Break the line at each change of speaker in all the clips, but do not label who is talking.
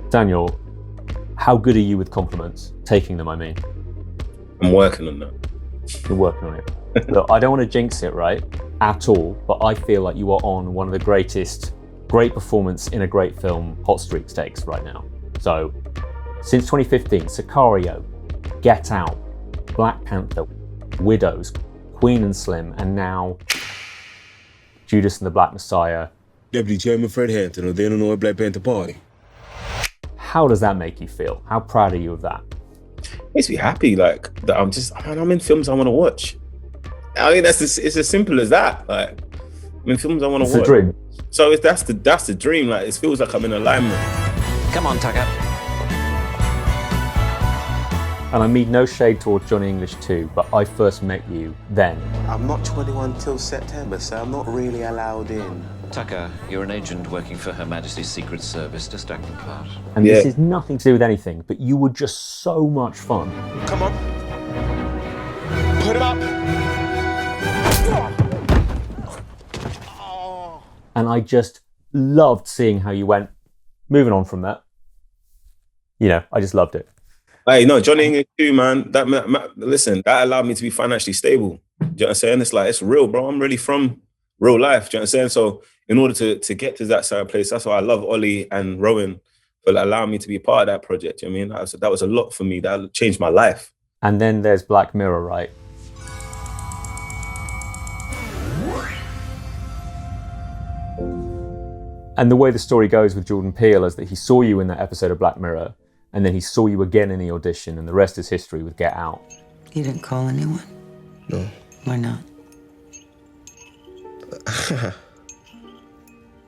Daniel, how good are you with compliments? Taking them, I mean.
I'm working on that.
You're working on it. Look, I don't want to jinx it, right? At all, but I feel like you are on one of the great performance in a great film, hot streak stakes right now. So, since 2015, Sicario, Get Out, Black Panther, Widows, Queen and Slim, and now Judas and the Black Messiah.
Deputy Chairman Fred Hampton of the Illinois Black Panther Party.
How does that make you feel? How proud are you of that?
Makes me happy, like that. I'm in films I want to watch. I mean, it's as simple as that. Like, I'm in films I want to watch.
It's a dream.
So that's the dream. Like, it feels like I'm in alignment.
Come on, Tucker.
And I mean no shade towards Johnny English too, but I first met you then.
I'm not 21 till September, so I'm not really allowed in.
Tucker, you're an agent working for Her Majesty's Secret Service. Just act the part.
And this is nothing to do with anything, but you were just so much fun.
Come on. Put him up.
And I just loved seeing how you went. Moving on from that. I just loved it.
Hey, no, Johnny English too, man. Listen, that allowed me to be financially stable. Do you know what I'm saying? It's like, it's real, bro. I'm really from real life. Do you know what I'm saying? So in order to get to that side of place, that's why I love Ali and Rowan for allowing me to be a part of that project. You know what I mean? That was a lot for me. That changed my life.
And then there's Black Mirror, right? And the way the story goes with Jordan Peele is that he saw you in that episode of Black Mirror, and then he saw you again in the audition, and the rest is history with Get Out.
You didn't call anyone?
No.
Why not?
I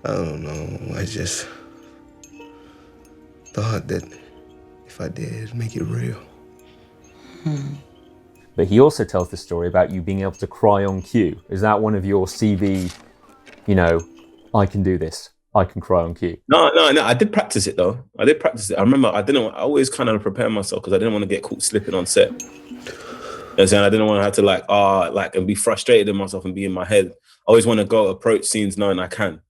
don't know. I just thought that if I did, make it real.
But he also tells the story about you being able to cry on cue. Is that one of your CV, I can do this, I can cry on cue?
No, I did practice it though. I remember I always kind of prepare myself because I didn't want to get caught slipping on set. You know what I'm saying? I didn't want to have to and be frustrated in myself and be in my head. I always want to go approach scenes knowing I can.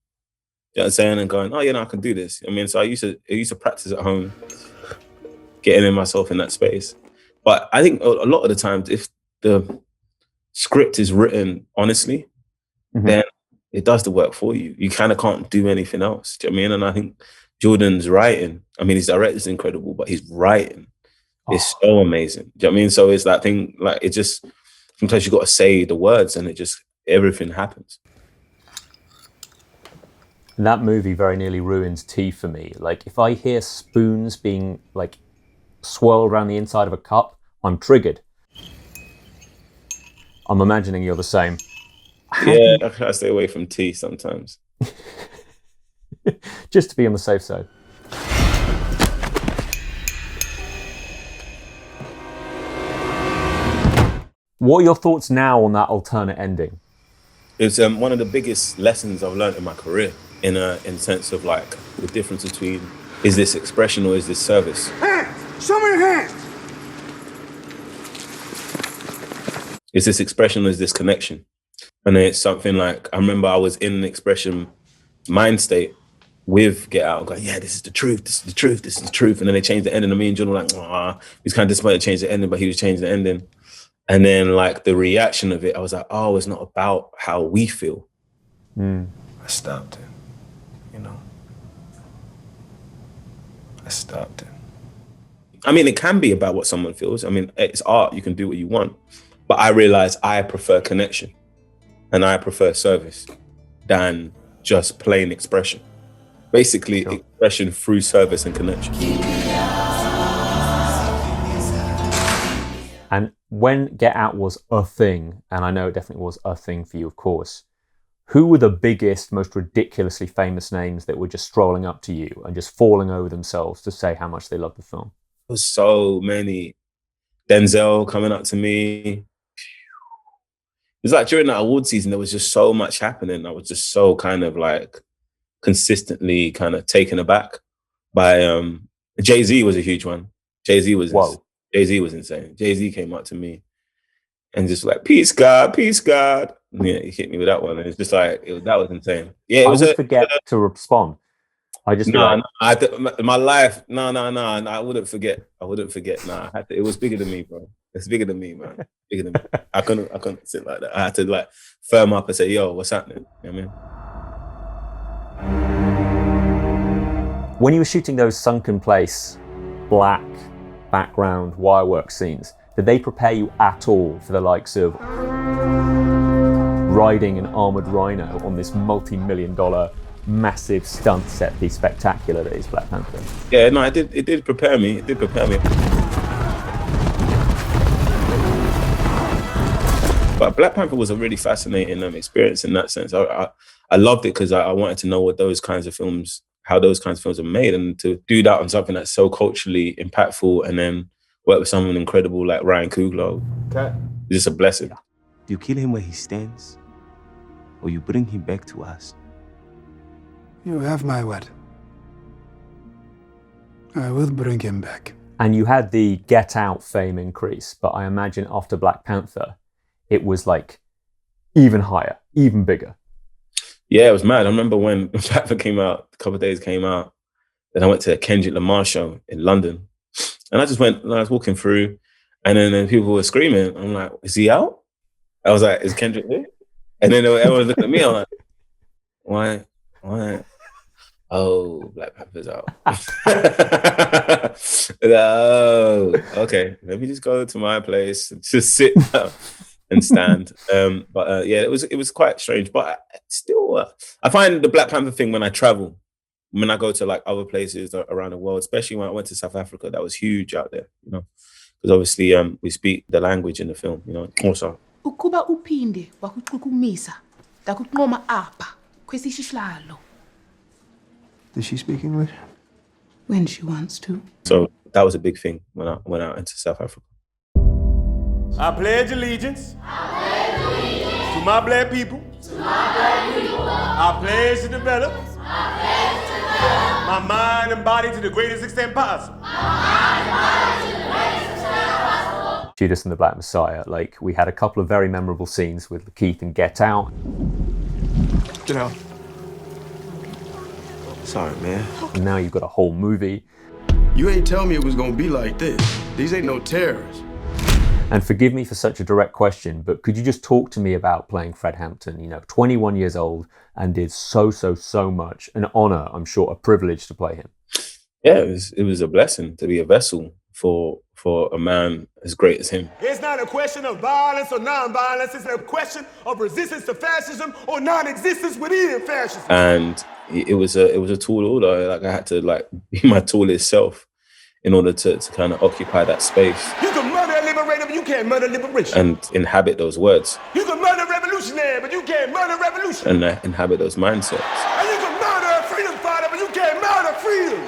You know what I'm saying? And going, I can do this. I mean, so I used to practice at home, getting in myself in that space. But I think a lot of the times, if the script is written honestly, then it does the work for you. You kind of can't do anything else. Do you know what I mean? And I think Jordan's writing, his director's incredible, but his writing is so amazing. Do you know what I mean? So it's that thing, like, it just, sometimes you got to say the words and everything happens.
And that movie very nearly ruins tea for me. Like, if I hear spoons being, swirled around the inside of a cup, I'm triggered. I'm imagining you're the same.
Yeah, I stay away from tea sometimes.
Just to be on the safe side. What are your thoughts now on that alternate ending?
It's one of the biggest lessons I've learned in my career, in sense of the difference between, is this expression or is this service?
Hands! Show me your hands!
Is this expression or is this connection? And then it's something like, I remember I was in an expression mind state with Get Out, going, yeah, this is the truth, this is the truth, this is the truth. And then they changed the ending, and me and John were like, he was kind of disappointed to change the ending, but he was changing the ending. And then the reaction of it, I was like, it's not about how we feel.
I stopped it, I stopped it.
It can be about what someone feels. It's art, you can do what you want. But I realized I prefer connection and I prefer service than just plain expression. Basically, expression through service and connection.
And when Get Out was a thing, and I know it definitely was a thing for you, of course, who were the biggest, most ridiculously famous names that were just strolling up to you and just falling over themselves to say how much they loved the film?
There's so many. Denzel coming up to me. It was like during that award season, there was just so much happening. I was just so kind of consistently kind of taken aback by Jay-Z was a huge one. Jay-Z was insane. Jay-Z came up to me and just peace God, peace God. Yeah, he hit me with that one. And it's just that was insane. Yeah,
I would forget to respond. I just
my life. No, I wouldn't forget. No, it was bigger than me, bro. It's bigger than me, man. Bigger than me. I couldn't sit like that. I had to like firm up and say, "Yo, what's happening?" You know what I mean?
When you were shooting those sunken place, black background wirework scenes, did they prepare you at all for the likes of riding an armored rhino on this multi-million-dollar massive stunt set piece spectacular that is Black Panther?
Yeah, no, it did prepare me. It did prepare me. But Black Panther was a really fascinating experience in that sense. I loved it because I wanted to know what those kinds of films, how those kinds of films are made, and to do that on something that's so culturally impactful, and then work with someone incredible like Ryan Coogler. Okay. It's just a blessing.
Do you kill him where he stands, or you bring him back to us?
You have my word. I will bring him back.
And you had the Get Out fame increase, but I imagine after Black Panther, it was like even higher, even bigger.
Yeah, it was mad. I remember when Black Panther came out, a couple of days came out, then I went to a Kendrick Lamar show in London. And I just went, I was walking through, and then people were screaming. I'm like, is he out? I was like, is Kendrick here? And then everyone looked at me, I'm like, why? Oh, Black Panther's out. Oh, okay. Let me just go to my place and just sit down and stand. But yeah, it was quite strange. But still, I find the Black Panther thing when I travel, when I go to like other places around the world, especially when I went to South Africa, that was huge out there, you know, because obviously we speak the language in the film, you know. Also,
ukuba uphinde wakuxukumisa ndakuqoma apha kwesishihlalo.
Does she speak English?
When she wants to.
So that was a big thing when I went out into South Africa.
I pledge allegiance to my black people. I pledge to develop my mind and body to the greatest extent possible.
Judas and the Black Messiah, like we had a couple of very memorable scenes with Keith and Get Out.
Get out. Sorry, man.
And now you've got a whole movie.
You ain't tell me it was gonna be like this. These ain't no terrorists.
And forgive me for such a direct question, but could you just talk to me about playing Fred Hampton? You know, 21 years old and did so much. An honor, I'm sure, a privilege to play him.
Yeah, it was a blessing to be a vessel for a man as great as him.
It's not a question of violence or non-violence. It's a question of resistance to fascism or non-existence within fascism.
And it was a tall order. Like I had to like be my tallest self in order to kind of occupy that space.
You can murder a liberator, but you can't murder liberation.
And inhabit those words.
You can murder a revolutionary, but you can't murder revolution.
And inhabit those mindsets.
And you can murder a freedom fighter, but you can't murder freedom.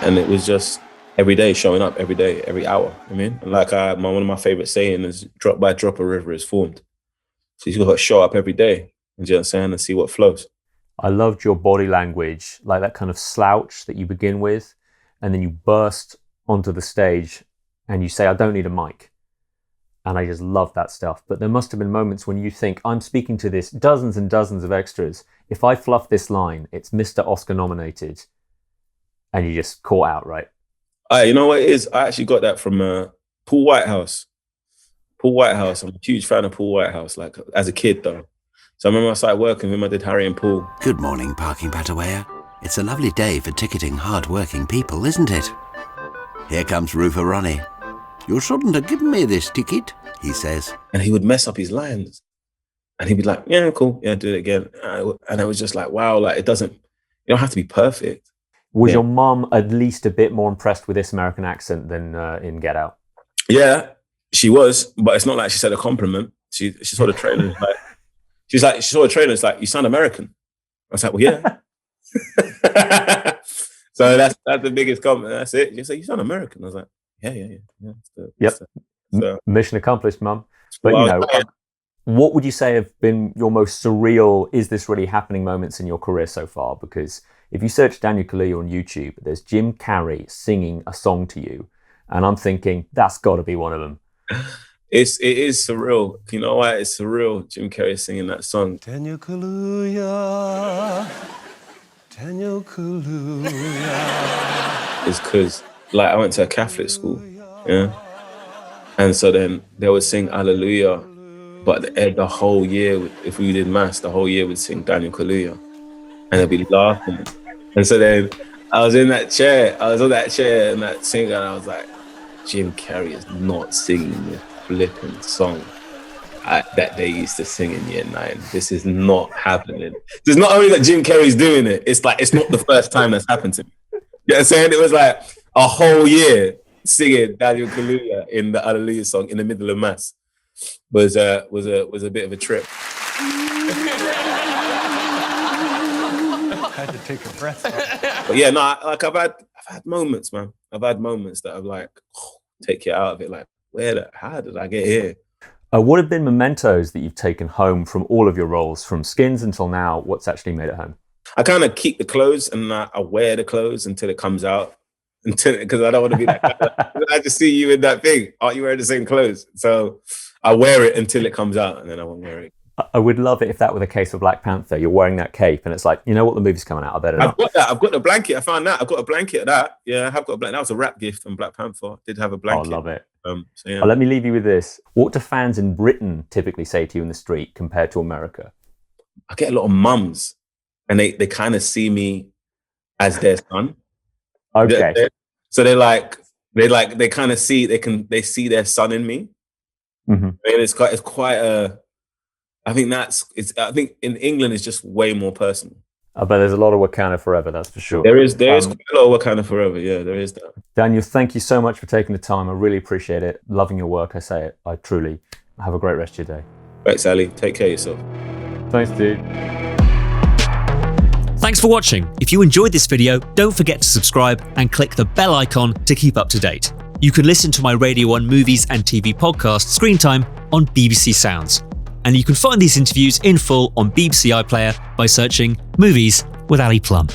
And it was just every day, showing up every day, every hour. I mean, like one of my favorite saying is, drop by drop a river is formed. So you got to show up every day, and you know what I'm saying, and see what flows.
I loved your body language, like that kind of slouch that you begin with, and then you burst onto the stage and you say, I don't need a mic. And I just love that stuff. But there must have been moments when you think, I'm speaking to this dozens and dozens of extras. If I fluff this line, it's Mr. Oscar nominated. And you just caught out, right?
You know what it is? I actually got that from Paul Whitehouse. Paul Whitehouse. I'm a huge fan of Paul Whitehouse, like as a kid though. So I remember I started working with him. I did Harry and Paul.
Good morning, Parking Patawaya. It's a lovely day for ticketing hard-working people, isn't it? Here comes Roofer Ronnie. You shouldn't have given me this ticket, he says.
And he would mess up his lines. And he'd be like, yeah, cool. Yeah, do it again. And I was just like, wow, like you don't have to be perfect.
Was your mum at least a bit more impressed with this American accent than in Get Out?
Yeah, she was, but it's not like she said a compliment. She saw the trailer. She saw the trailer. It's like, you sound American. I was like, well, yeah. So that's the biggest compliment. That's it. She's like, you sound American. I was like, yeah.
So, mission accomplished, Mum. But what would you say have been your most surreal, is this really happening moments in your career so far? Because if you search Daniel Kaluuya on YouTube, there's Jim Carrey singing a song to you. And I'm thinking, that's got to be one of them.
It is surreal. You know why it's surreal? Jim Carrey singing that song.
Daniel Kaluuya,
Daniel Kaluuya.
Is because, like, I went to a Catholic school, yeah? And so then they would sing Hallelujah, but the whole year, if we did mass, the whole year we'd sing Daniel Kaluuya. And they'd be laughing. And so then I was on that chair and that singer, and I was like, Jim Carrey is not singing the flipping song that they used to sing in year 9. This is not happening. It's not only that Jim Carrey's doing it, it's like, it's not the first time that's happened to me. You know what I'm saying? It was like a whole year singing Daniel Kaluuya in the Hallelujah song in the middle of mass was a bit of a trip.
I had to take a breath.
But yeah, no, like I've had moments, man. I've had moments that I've like, take you out of it. Like, how did I get here?
What have been mementos that you've taken home from all of your roles, from Skins until now? What's actually made it home? I
kind of keep the clothes and I wear the clothes until it comes out. Because I don't want to be like, I just see you in that thing. Aren't you wearing the same clothes? So I wear it until it comes out, and then I won't wear it.
I would love it if that were the case for Black Panther. You're wearing that cape, and it's like, you know what, the movie's coming out. I better not.
I've got that. I've got the blanket. I found that. I've got a blanket of that. Yeah, I have got a blanket. That was a wrap gift from Black Panther. I did have a blanket.
I love it.
So yeah.
Let me leave you with this. What do fans in Britain typically say to you in the street compared to America?
I get a lot of mums, and they kind of see me as their son.
Okay.
So they kind of see they see their son in me.
Mm-hmm.
And it's quite a. I think in England it's just way more personal.
I bet there's a lot of Wakanda Forever, that's for sure.
There is quite a lot of Wakanda Forever. Yeah, there is that.
Daniel, thank you so much for taking the time. I really appreciate it. Loving your work, I say it. I truly. Have a great rest of your day.
Thanks, Ali. Take care of yourself.
Thanks, dude.
Thanks for watching. If you enjoyed this video, don't forget to subscribe and click the bell icon to keep up to date. You can listen to my Radio 1 movies and TV podcast, Screen Time, on BBC Sounds. And you can find these interviews in full on BBC iPlayer by searching Movies with Ali Plumb.